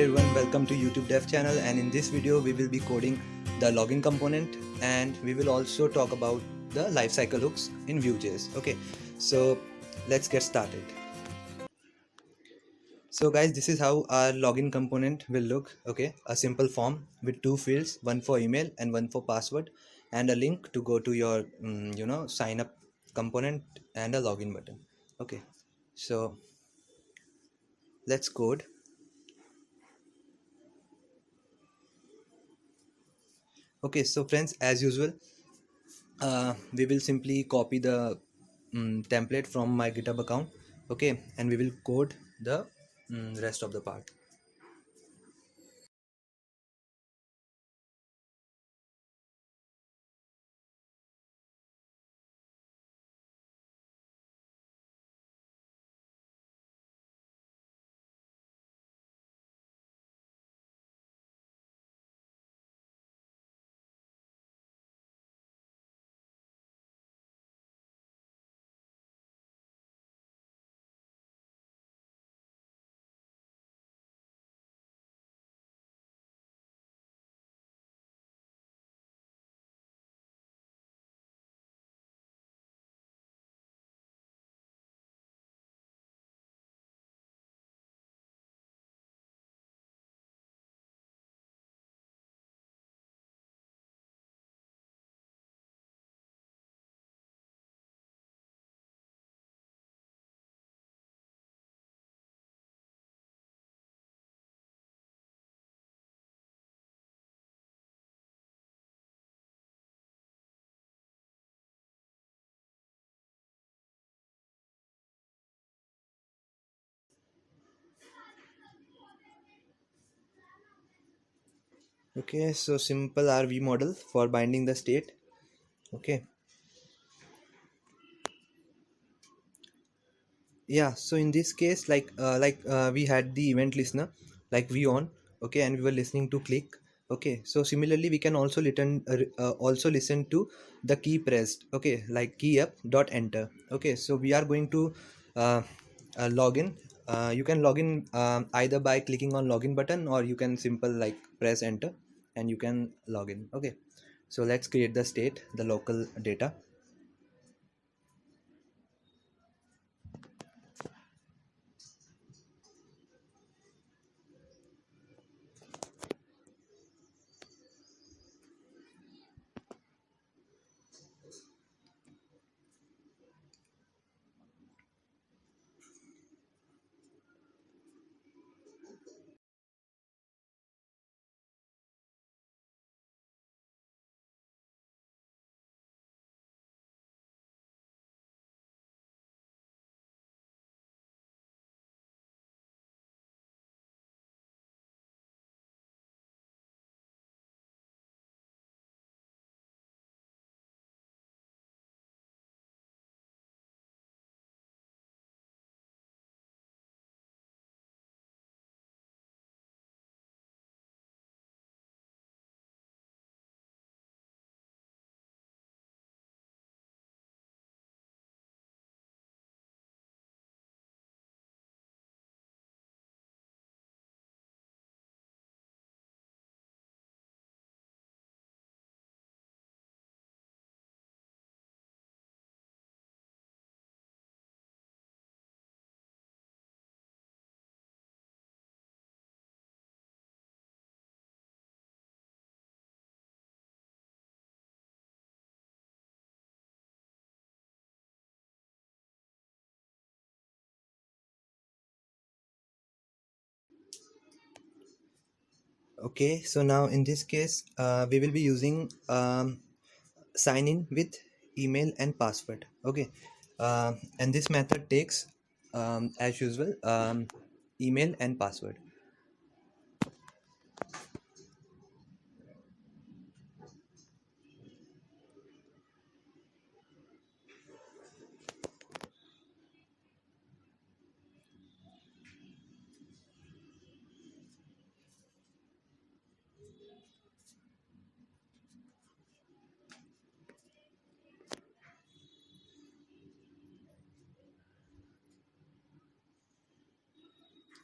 everyone, welcome to YouTube Dev channel, and in this video we will be coding the login component, and we will also talk about the lifecycle hooks in Vue.js. Okay, so let's get started. So guys, this is how our login component will look. Okay, a simple form with two fields, one for email and one for password, and a link to go to your sign up component and a login button. Okay, so let's code. Okay, so friends, as usual, we will simply copy the template from my GitHub account. Okay, and we will code the rest of the part. Okay, so simple RV model for binding the state. Okay, yeah, so in this case, we had the event listener like we on. Okay, and we were listening to click. Okay, so similarly we can also listen to the key pressed. Okay, like key up dot enter. Okay, so we are going to uh, log in. You can log in either by clicking on login button, or you can simple like press enter and you can log in. Okay, so let's create the state, the local data. Okay, so now in this case, we will be using sign in with email and password. Okay, and this method takes as usual email and password.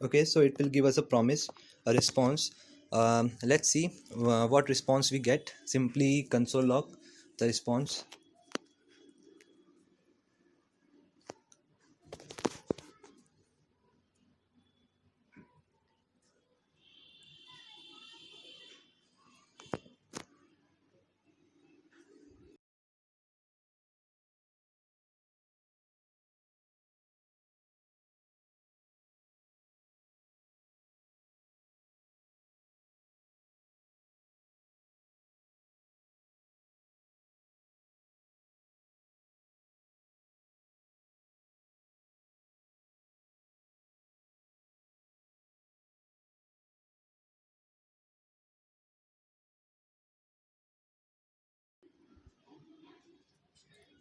Okay, so it will give us a promise, a response. Let's see what response we get. Simply console log the response.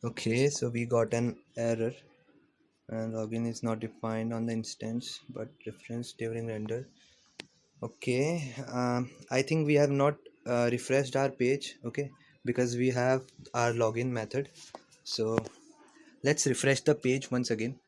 Okay, so we got an error, and login is not defined on the instance but referenced during render. Okay, I think we have not refreshed our page. Okay, because we have our login method. So let's refresh the page once again.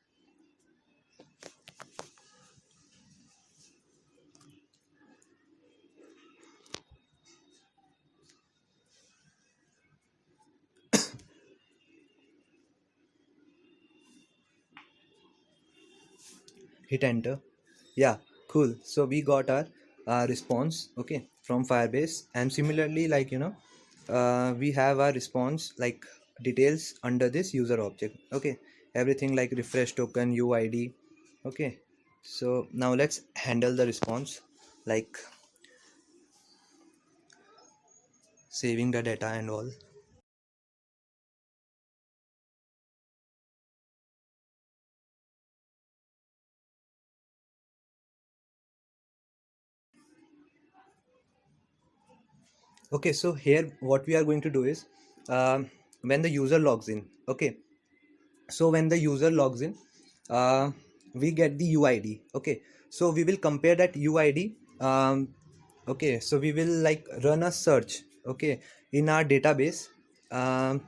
Hit enter. Yeah, cool. So we got our response, okay, from Firebase. And similarly, like, we have our response like details under this user object. Okay, everything like refresh token, UID. Okay, so now let's handle the response, like saving the data and all. Okay, so here what we are going to do is, when the user logs in, okay, so when the user logs in, uh, we get the UID. Okay, so we will compare that UID. Okay, so we will like run a search, okay, in our database, um,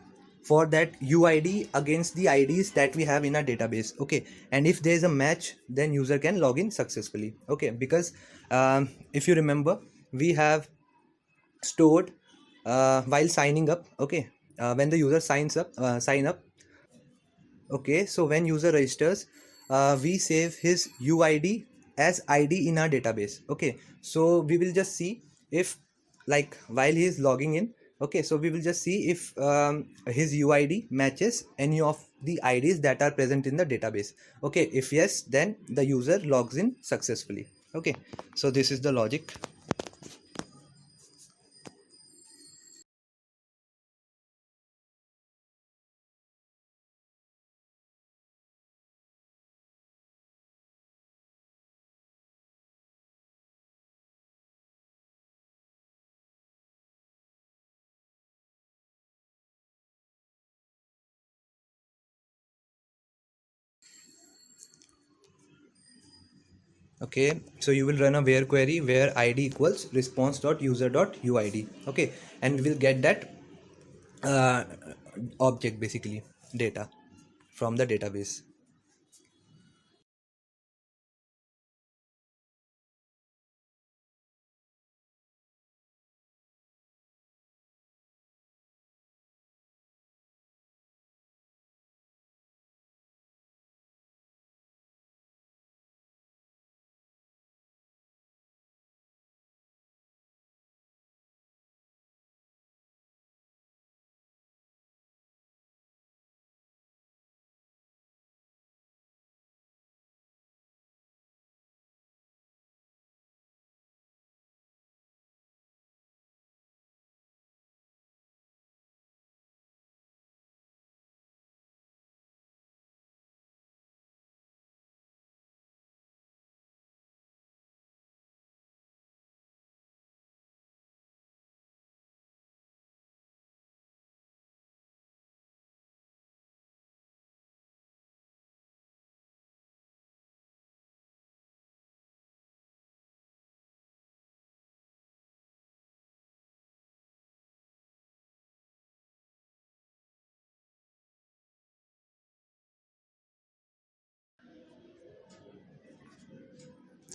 for that UID against the IDs that we have in our database. Okay, and if there is a match, then user can log in successfully. Okay, because if you remember, we have stored while signing up. Okay, when the user sign up. Okay, so when user registers, we save his UID as ID in our database. Okay, so we will just see if, like, while he is logging in, okay, so we will just see if his UID matches any of the IDs that are present in the database. Okay, if yes, then the user logs in successfully. Okay, so this is the logic. Okay, so you will run a where query where id equals response.user.uid. Okay, and we will get that uh, object, basically data from the database.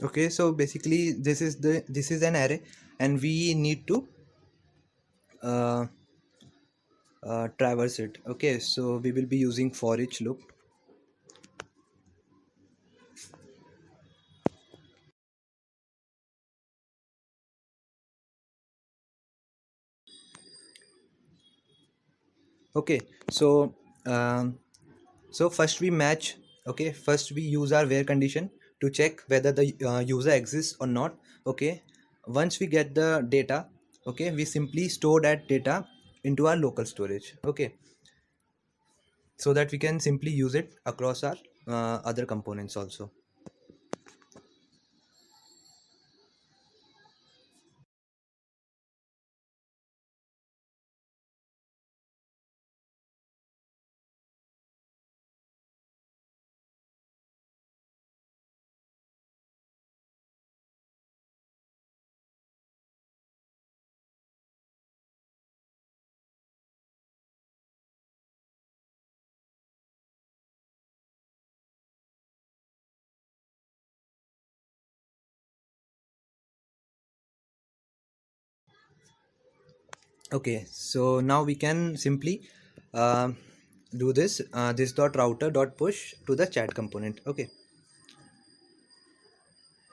Okay, so basically this is an array, and we need to uh, traverse it. Okay, so we will be using for each loop. Okay, so um, so first we match. Okay, first we use our where condition to check whether the user exists or not. Okay, once we get the data, okay, we simply store that data into our local storage. Okay, so that we can simply use it across our other components also. Okay, so now we can simply um do this dot router dot push to the chat component. Okay,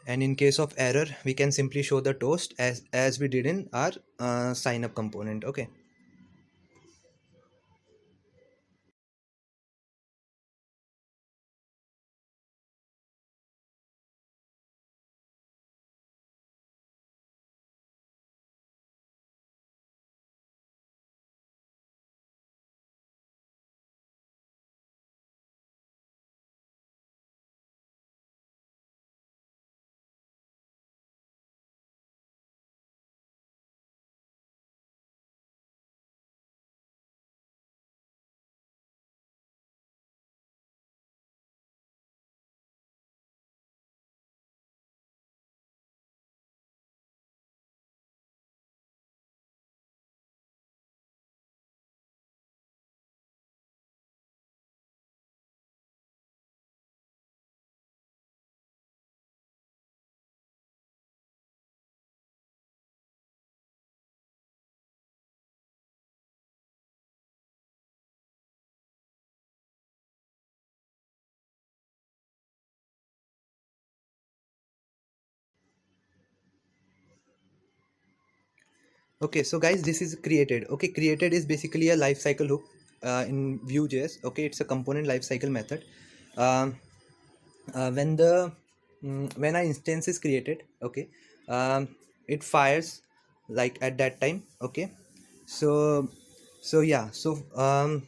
and in case of error we can simply show the toast as we did in our sign up component. Okay, okay, so guys, this is created. Okay, created is basically a lifecycle hook in Vue.js. Okay, it's a component lifecycle method. um, when the when our instance is created, okay, um, it fires like at that time. Okay, so yeah, so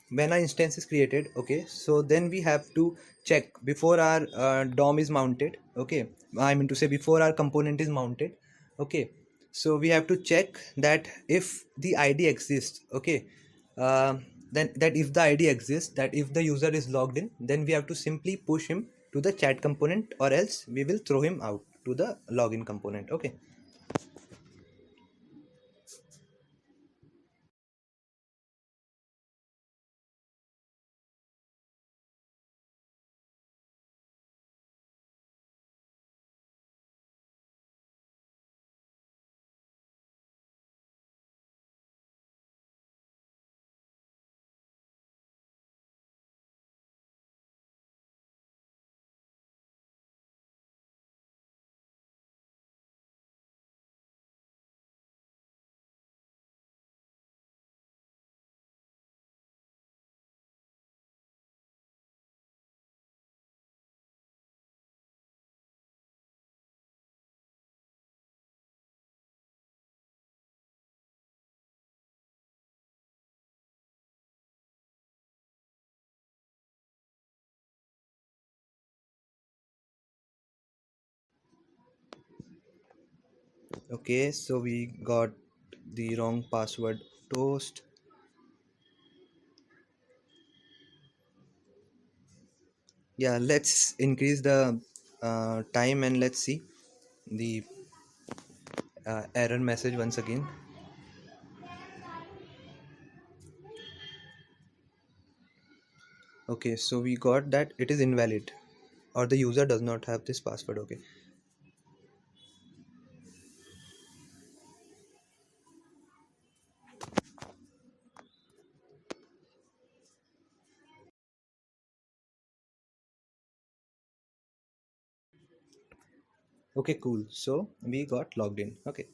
when our instance is created, okay, so then we have to check before our DOM is mounted. Okay, I mean to say before our component is mounted. Okay, so we have to check that if the id exists. Okay, then that if the id exists, that if the user is logged in, then we have to simply push him to the chat component, or else we will throw him out to the login component. Okay, okay, so we got the wrong password toast. Yeah, let's increase the time and let's see the error message once again. Okay, so we got that it is invalid, or the user does not have this password. Okay, Okay, cool. So we got logged in. Okay.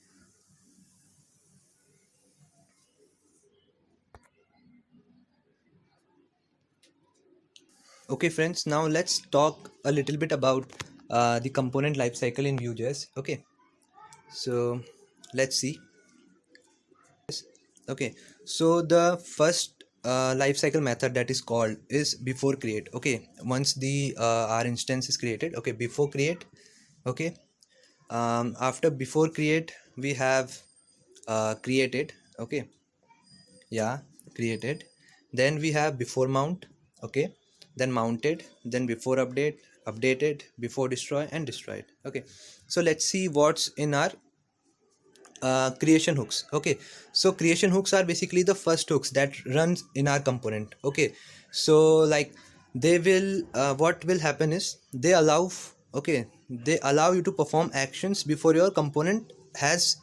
Okay, friends. Now let's talk a little bit about the component lifecycle in Vue.js. Okay. So let's see. Okay, so the first lifecycle method that is called is before create. Okay, once the our instance is created, okay, before create. Okay, after before create we have created. Okay, yeah, created. Then we have before mount. Okay, then mounted, then before update, updated, before destroy, and destroyed. Okay, so let's see what's in our creation hooks. Okay, so creation hooks are basically the first hooks that runs in our component. Okay, so like they will what will happen is they allow okay, they allow you to perform actions before your component has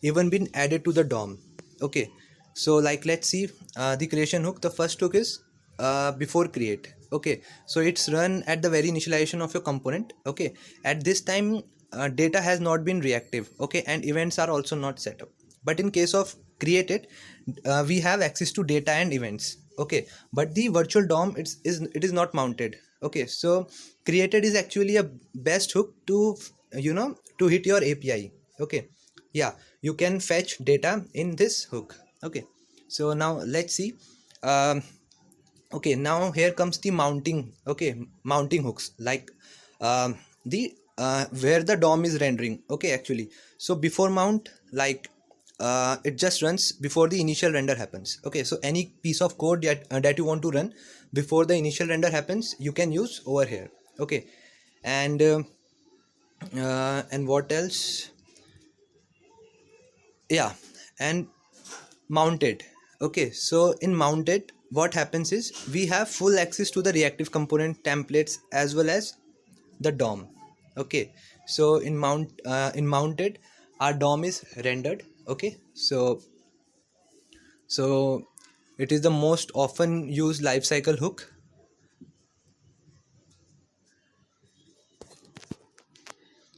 even been added to the DOM. Okay, so like let's see the creation hook. The first hook is before create. Okay, so it's run at the very initialization of your component. Okay, at this time data has not been reactive. Okay, and events are also not set up. But in case of created, we have access to data and events. Okay, but the virtual DOM it is not mounted. Okay, so created is actually a best hook to to hit your API. Okay, yeah, you can fetch data in this hook. Okay, so now let's see. Okay, now here comes the mounting. Okay, mounting hooks, like the where the DOM is rendering. Okay, actually, so before mount, like it just runs before the initial render happens. Okay, so any piece of code that you want to run before the initial render happens, you can use over here. Okay, and what else? Yeah, and mounted. Okay, so in mounted what happens is we have full access to the reactive component templates as well as the DOM. Okay, so in mounted our DOM is rendered. Okay, so it is the most often used lifecycle hook.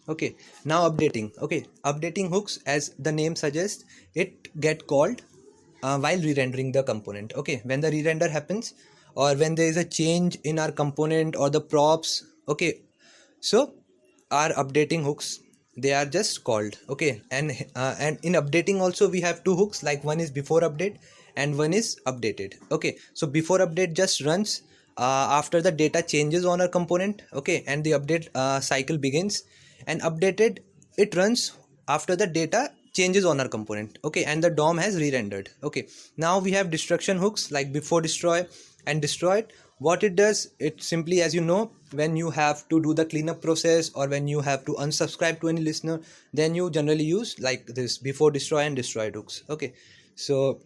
Okay, now updating. Okay, updating hooks, as the name suggests, it get called while re-rendering the component. Okay, when the re-render happens or when there is a change in our component or the props. Okay, so our updating hooks, they are just called. Okay, and in updating also we have two hooks, like one is before update and one is updated. Okay, so before update just runs after the data changes on our component. Okay, and the update cycle begins, and updated, it runs after the data changes on our component. Okay, and the DOM has re-rendered. Okay, now we have destruction hooks, like before destroy and destroyed. What it does, it simply, as you know, when you have to do the cleanup process or when you have to unsubscribe to any listener, then you generally use like this before destroy and destroyed hooks. Okay, so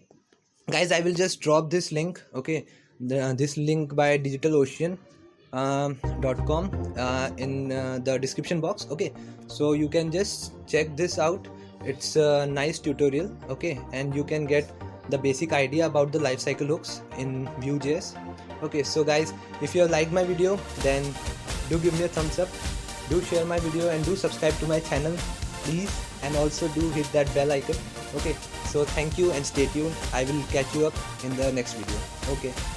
guys, I will just drop this link. Okay, this link by DigitalOcean .com in the description box. Okay, so you can just check this out. It's a nice tutorial. Okay, and you can get the basic idea about the lifecycle hooks in Vue.js. Okay, so guys, if you have liked my video, then do give me a thumbs up, do share my video, and do subscribe to my channel, please, and also do hit that bell icon. Okay, so thank you and stay tuned. I will catch you up in the next video. Okay.